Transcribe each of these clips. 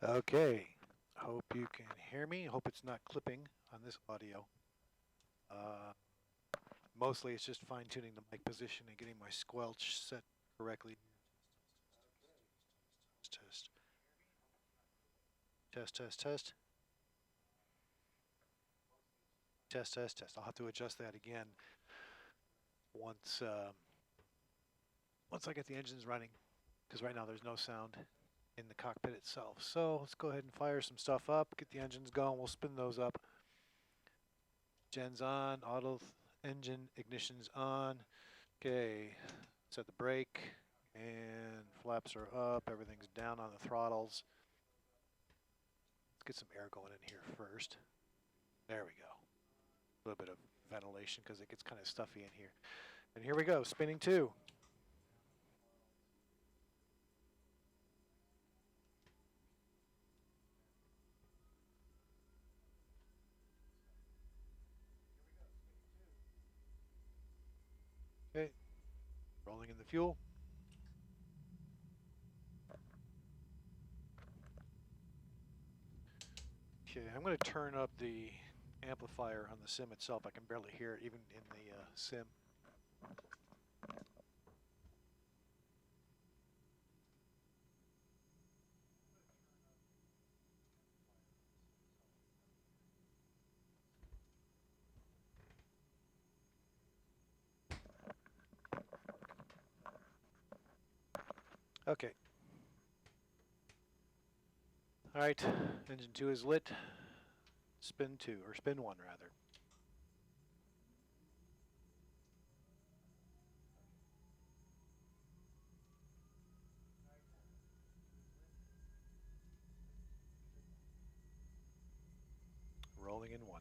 Okay, hope you can hear me. Hope it's not clipping on this audio. Mostly it's just fine tuning the mic position and getting my squelch set correctly. Test, test, test, test, test, test, test. I'll have to adjust that again once once I get the engines running, because right now there's no sound in the cockpit itself. So let's go ahead and fire some stuff up, get the engines going. We'll spin those up. Gen's on, auto engine ignition's on. Okay, set the brake, and flaps are up. Everything's down on the throttles. Let's get some air going in here first. There we go. A little bit of ventilation because it gets kind of stuffy in here. And here we go, spinning 2. Okay, rolling in the fuel. Okay, I'm going to turn up the amplifier on the sim itself. I can barely hear it even in the sim. Okay. All right, engine 2 is lit. Spin 2, or spin 1 rather. Rolling in 1.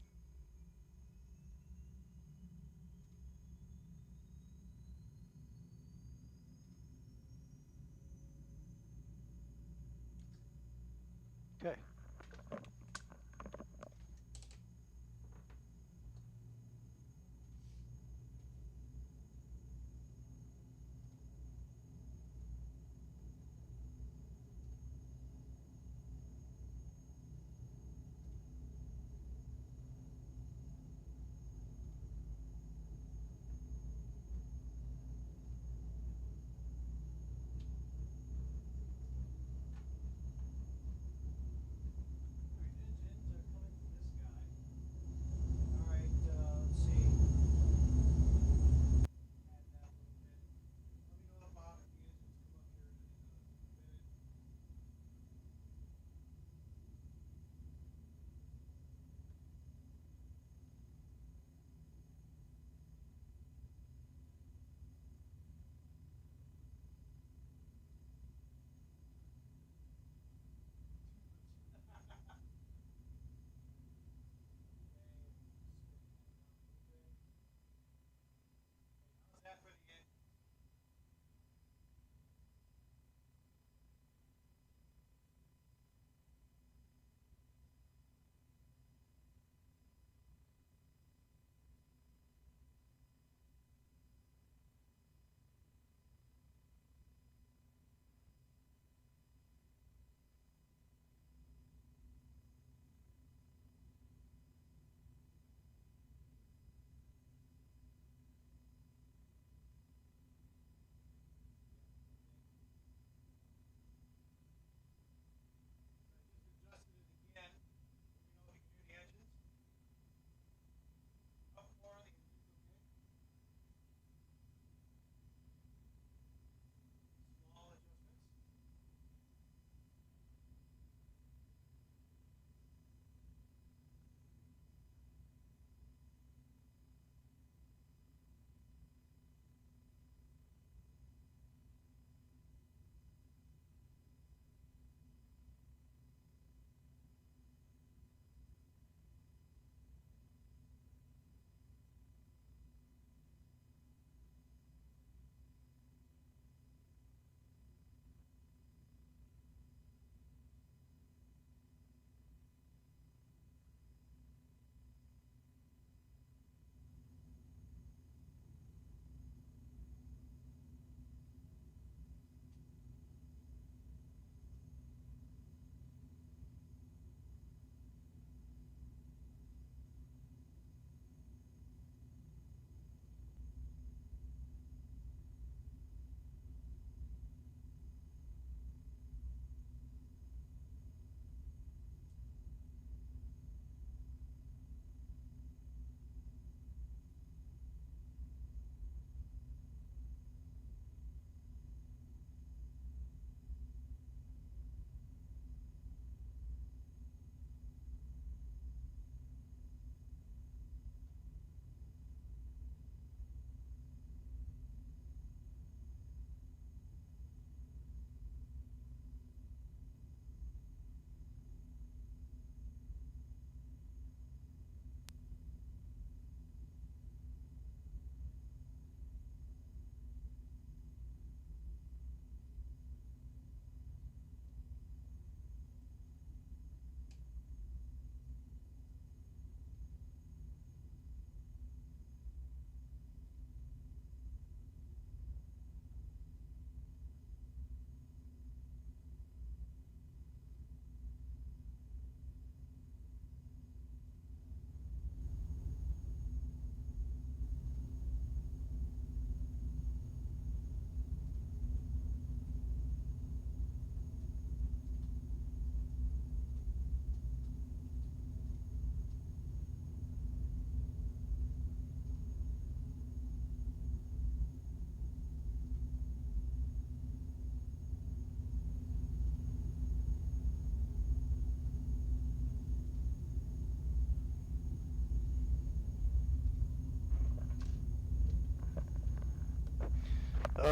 Okay.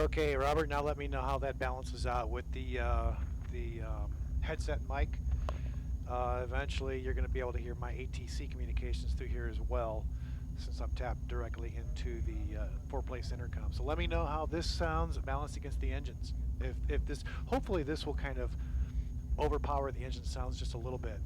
Okay, Robert. Now let me know how that balances out with the headset mic. Eventually, you're going to be able to hear my ATC communications through here as well, since I'm tapped directly into the four-place intercom. So let me know how this sounds balanced against the engines. If this, hopefully, this will kind of overpower the engine sounds just a little bit.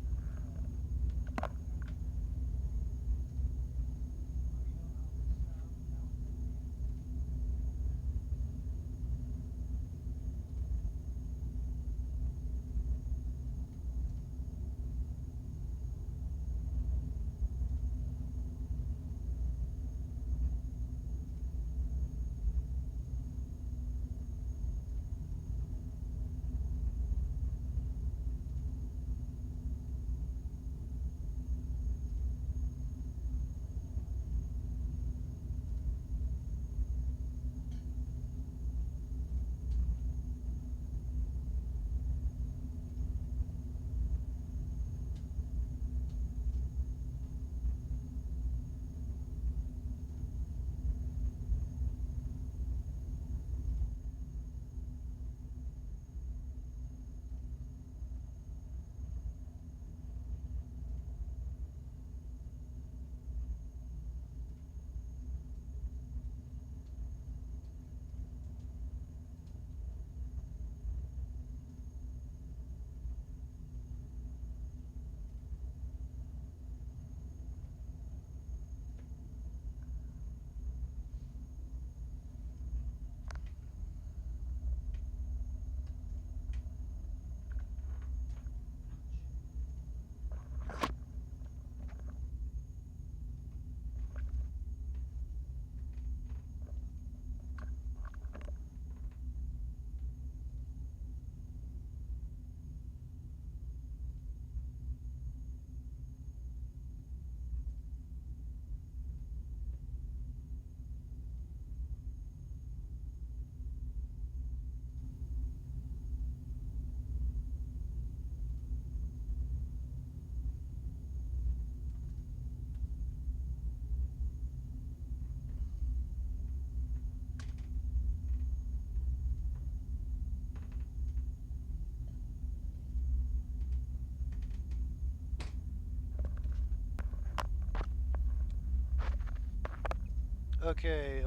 Okay.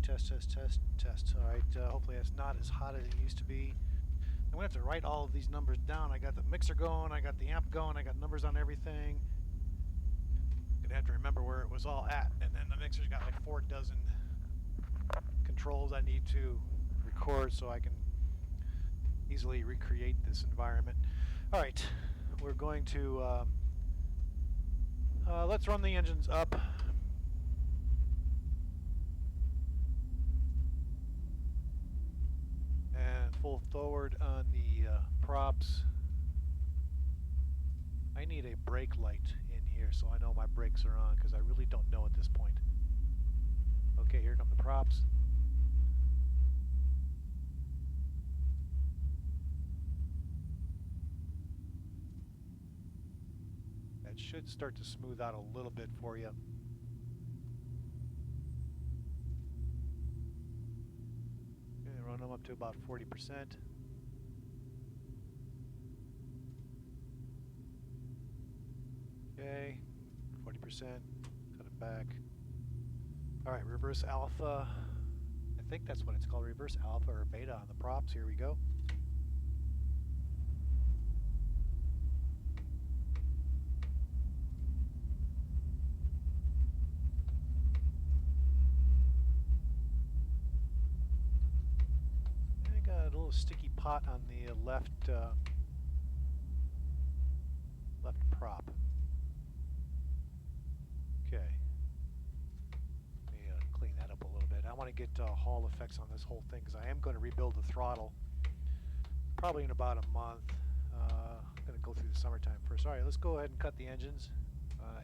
Test. All right. Hopefully it's not as hot as it used to be. I'm gonna have to write all of these numbers down. I got the mixer going. I got the amp going. I got numbers on everything. Gonna have to remember where it was all at. And then the mixer's got like 4 dozen controls I need to record so I can easily recreate this environment. All right. We're going to let's run the engines up. Full forward on the props. I need a brake light in here so I know my brakes are on, because I really don't know at this point. Okay, here come the props. That should start to smooth out a little bit for you. Run them up to about 40%. Okay, 40%, cut it back. All right, reverse alpha. I think that's what it's called, reverse alpha or beta on the props. Here we go. Sticky pot on the left prop. Okay. Let me clean that up a little bit. I want to get Hall effects on this whole thing because I am going to rebuild the throttle probably in about a month. I'm going to go through the summertime first. All right, let's go ahead and cut the engines.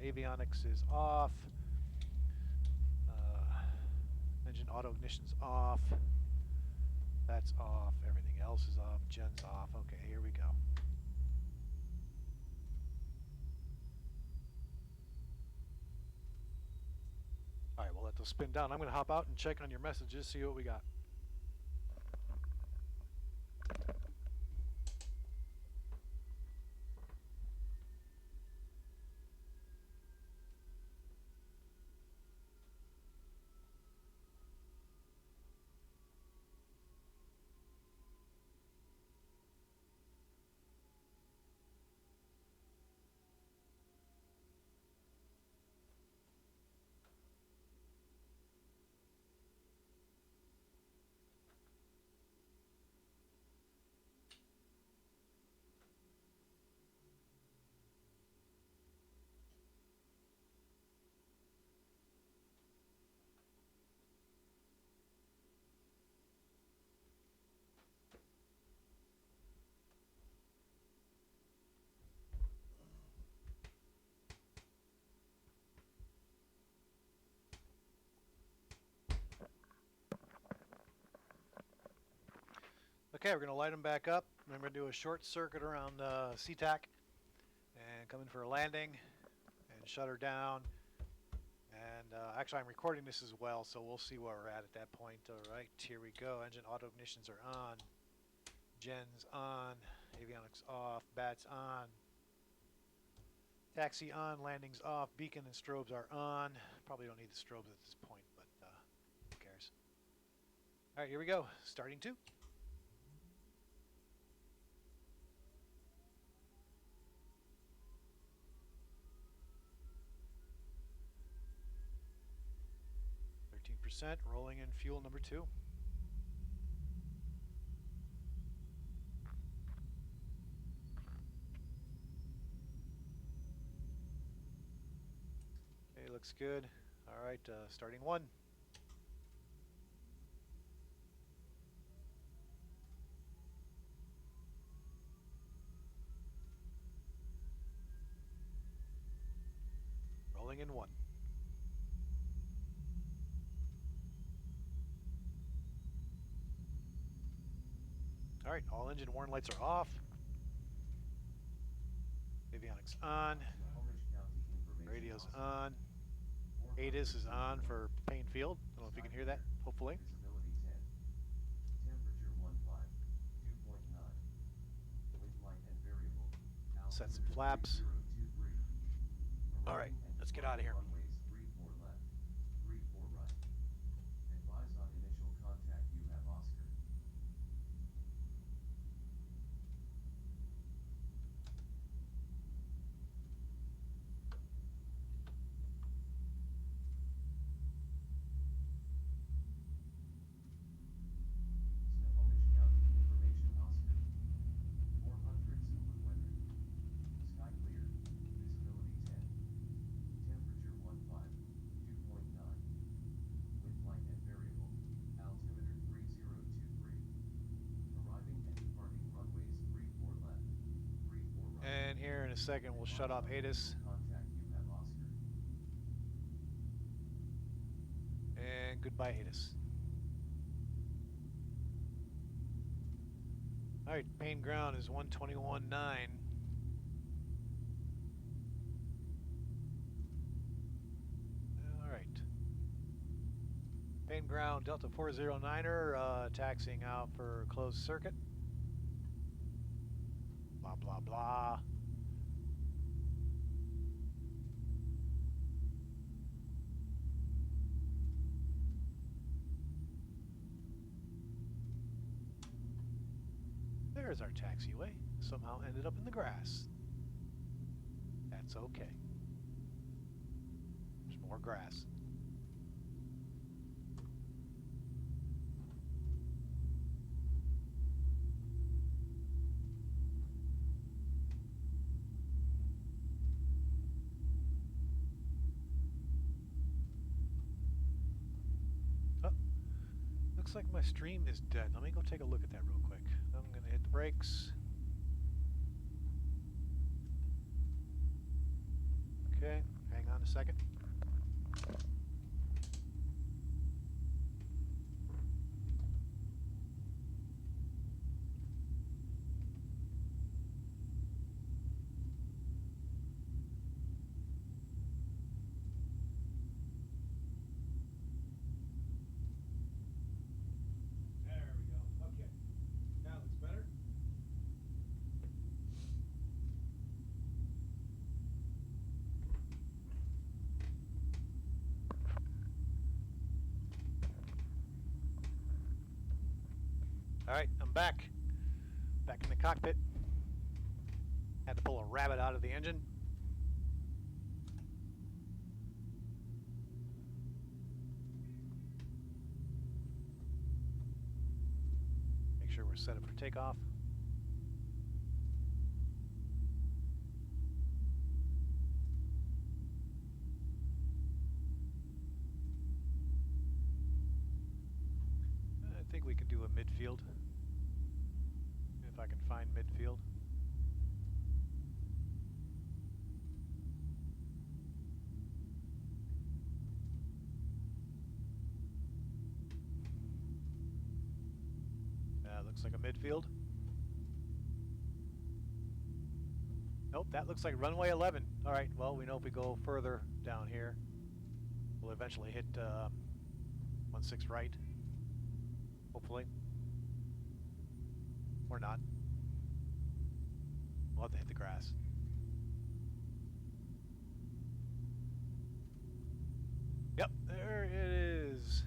Avionics is off. Engine auto ignition's off. That's off. Everything else is off. Gen's off. Okay, here we go. All right, we'll let those spin down. I'm going to hop out and check on your messages, see what we got. Okay, we're going to light them back up. I'm going to do a short circuit around SeaTac and come in for a landing and shut her down. And actually, I'm recording this as well, so we'll see where we're at that point. All right, here we go. Engine auto ignitions are on. Gens on. Avionics off. Bats on. Taxi on. Landings off. Beacon and strobes are on. Probably don't need the strobes at this point, but who cares? All right, here we go. Starting 2. Rolling in fuel number 2. Okay, looks good. All right, starting 1. Rolling in 1. All right, all engine warning lights are off. Avionics on. Radio's on. ATIS is on for Payne Field. I don't know if you can hear that, hopefully. Set some flaps. All right, let's get out of here. And here in a second, we'll shut off ATIS. And goodbye, ATIS. All right, Payne ground is 121.9. All right. Payne ground, Delta 409er, taxiing out for closed circuit. Blah, blah, blah. There's our taxiway. Somehow ended up in the grass. That's okay. There's more grass. Oh, looks like my stream is dead. Let me go take a look at that real quick. I'm going to hit the brakes. Okay, hang on a second. There we go. Okay. Now it looks better. All right, I'm back. Back in the cockpit. Had to pull a rabbit out of the engine. Make sure we're set up for takeoff. I think we could do a midfield. If I can find midfield. Looks like a midfield. Nope, that looks like runway 11. All right, well, we know if we go further down here, we'll eventually hit 16 right, hopefully. Or not. We'll have to hit the grass. Yep, there it is.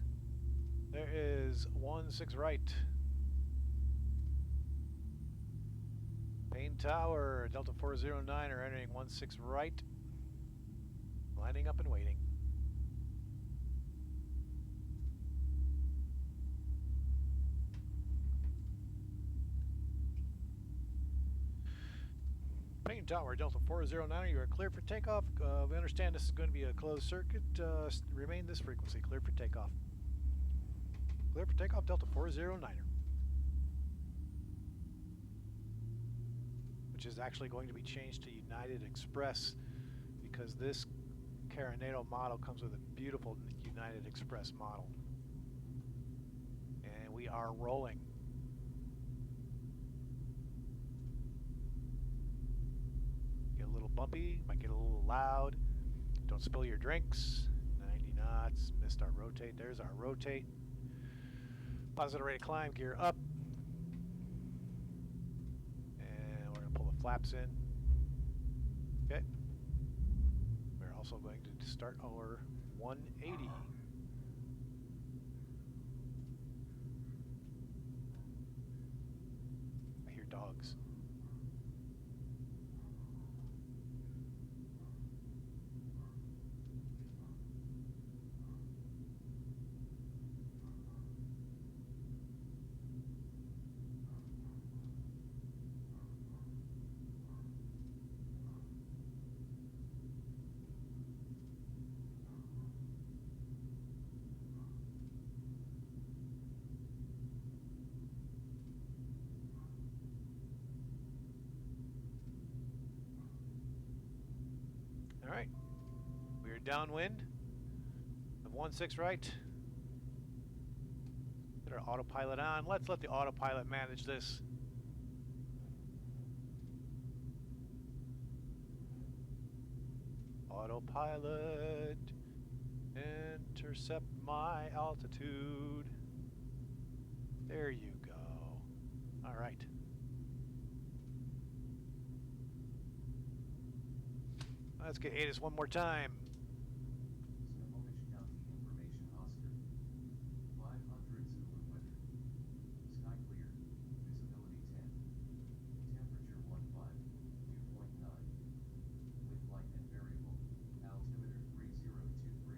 There is 16 right. Main tower, Delta 409 are entering 16 right. Lining up and waiting. Main tower, Delta 409, you are cleared for takeoff. We understand this is going to be a closed circuit. Remain this frequency, cleared for takeoff. Clear for takeoff, Delta 409er. Which is actually going to be changed to United Express because this Carinado model comes with a beautiful United Express model. And we are rolling. Get a little bumpy, might get a little loud. Don't spill your drinks. 90 knots, missed our rotate. There's our rotate. Positive rate of climb, gear up. And we're going to pull the flaps in. Okay. We're also going to start our 180. I hear dogs. All right, we are downwind of 16 right. Get our autopilot on. Let's let the autopilot manage this. Autopilot, intercept my altitude. There you go. All right. Let's get ATIS one more time. Sotkiewicz County Information Oscar. 500 Zulu weather. Sky clear. Visibility 10. Temperature 15, 2.9. Wind light and variable. Altimeter 3023.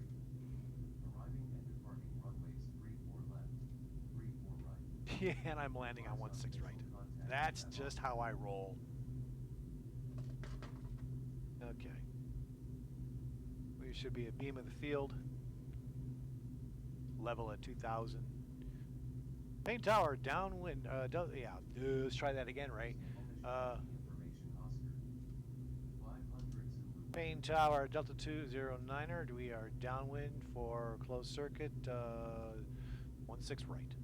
Arriving and departing runways 34 left, 34 right. Yeah, and I'm landing on 16 right. That's just how I roll. Okay. We should be a beam of the field. Level at 2000. Main tower, downwind. Yeah, let's try that again, Ray. Main tower, Delta 209er. We are downwind for closed circuit. 16 right.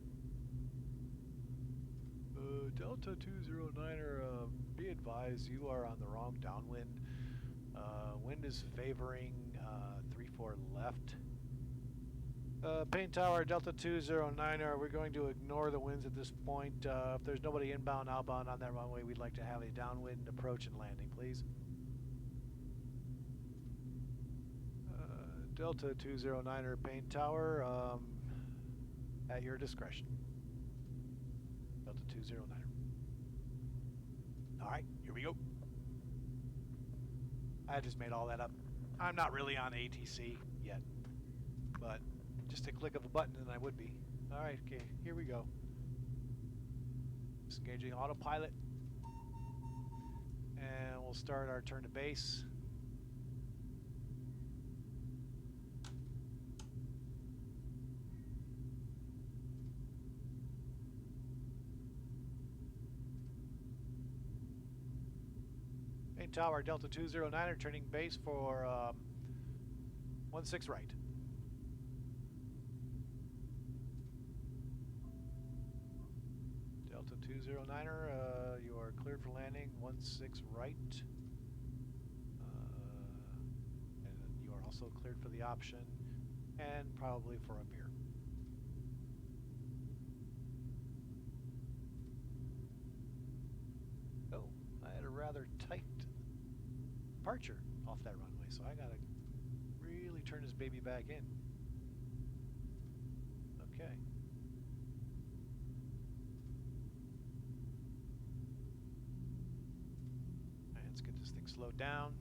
Delta 209er, be advised, you are on the wrong downwind. Wind is favoring 34 left. Main tower, Delta 209er, we're going to ignore the winds at this point. If there's nobody inbound, outbound on that runway, we'd like to have a downwind approach and landing, please. Delta 209er, Main tower, at your discretion. Delta 209er. All right, here we go. I just made all that up. I'm not really on ATC yet, but just a click of a button and I would be. All right, okay, here we go. Disengaging autopilot. And we'll start our turn to base. Main tower, Delta 209er, turning base for 16 right. Delta 209er, you are cleared for landing, 16 right. And you are also cleared for the option and probably for a beer. Oh, I had a rather tight departure off that runway, so I gotta really turn this baby back in. Okay. Alright, let's get this thing slowed down.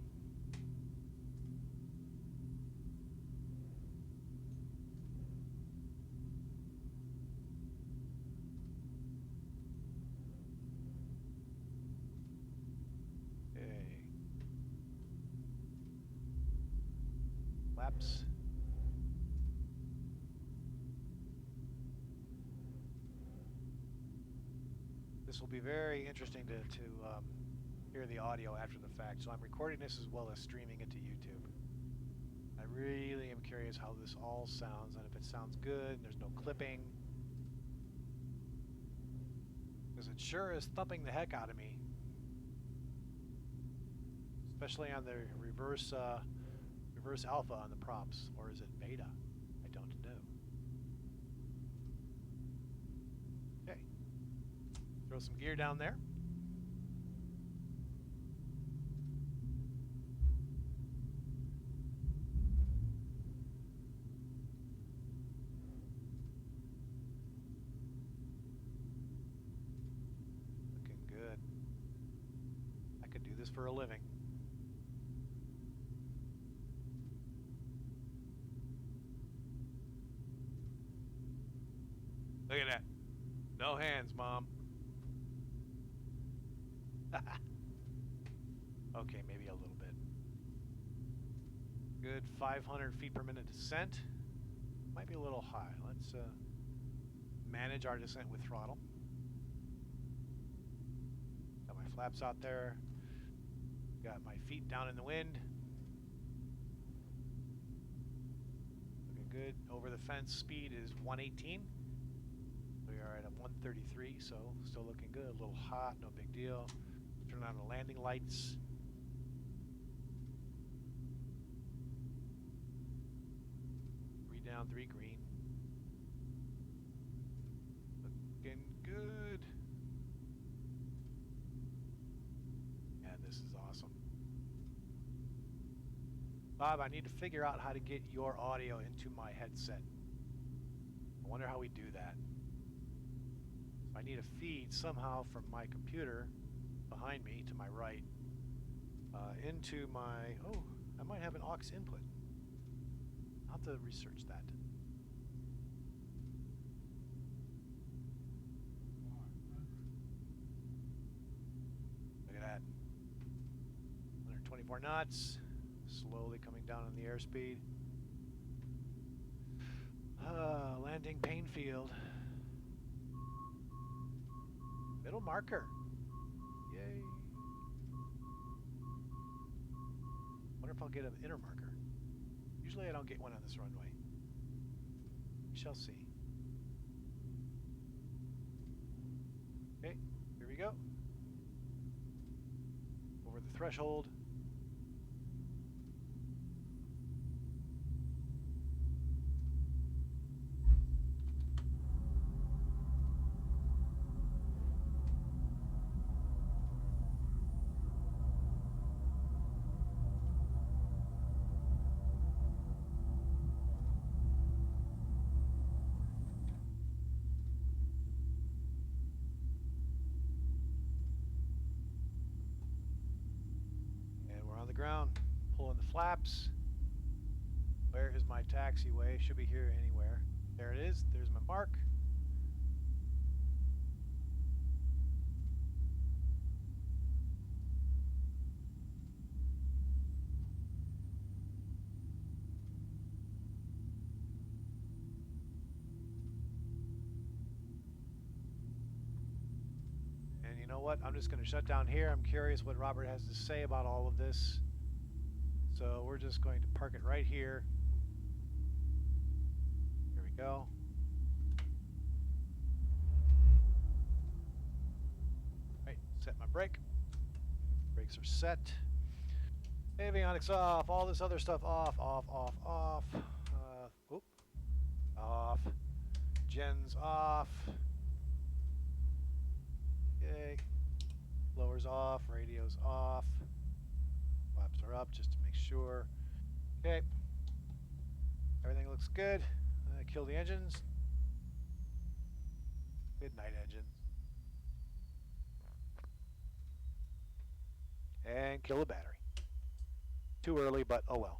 Okay. Laps. This will be very interesting to hear the audio after the fact. So I'm recording this as well as streaming it to YouTube. I really am curious how this all sounds and if it sounds good and there's no clipping. Because it sure is thumping the heck out of me. Especially on the reverse alpha on the props. Or is it beta? I don't know. Okay. Throw some gear down there. Looking good. I could do this for a living. Look at that. No hands, Mom. Okay, maybe a little bit. Good 500 feet per minute descent. Might be a little high. Let's manage our descent with throttle. Got my flaps out there. Got my feet down in the wind. Looking good. Over the fence speed is 118. We are at a 133, so still looking good. A little hot, no big deal. Turn on the landing lights. Three down, three green. Looking good. Yeah, this is awesome. Bob, I need to figure out how to get your audio into my headset. I wonder how we do that. I need a feed somehow from my computer behind me to my right into my, oh, I might have an aux input. I'll have to research that. Look at that. 124 knots, slowly coming down on the airspeed. Landing Painfield. Middle marker. Yay. Wonder if I'll get an inner marker. Usually I don't get one on this runway. We shall see. Okay, here we go. Over the threshold. Ground, pulling the flaps. Where is my taxiway? Should be here anywhere. There it is. There's my mark. And you know what? I'm just going to shut down here. I'm curious what Robert has to say about all of this. So we're just going to park it right here. Here we go. Set my brake. Brakes are set. Avionics off. All this other stuff off, off, off, off. Off. Gens off. Okay. Blowers off. Radios off. Flaps are up just to make sure. Okay. Everything looks good. Kill the engines. Good night, engine. And kill the battery. Too early, but oh well.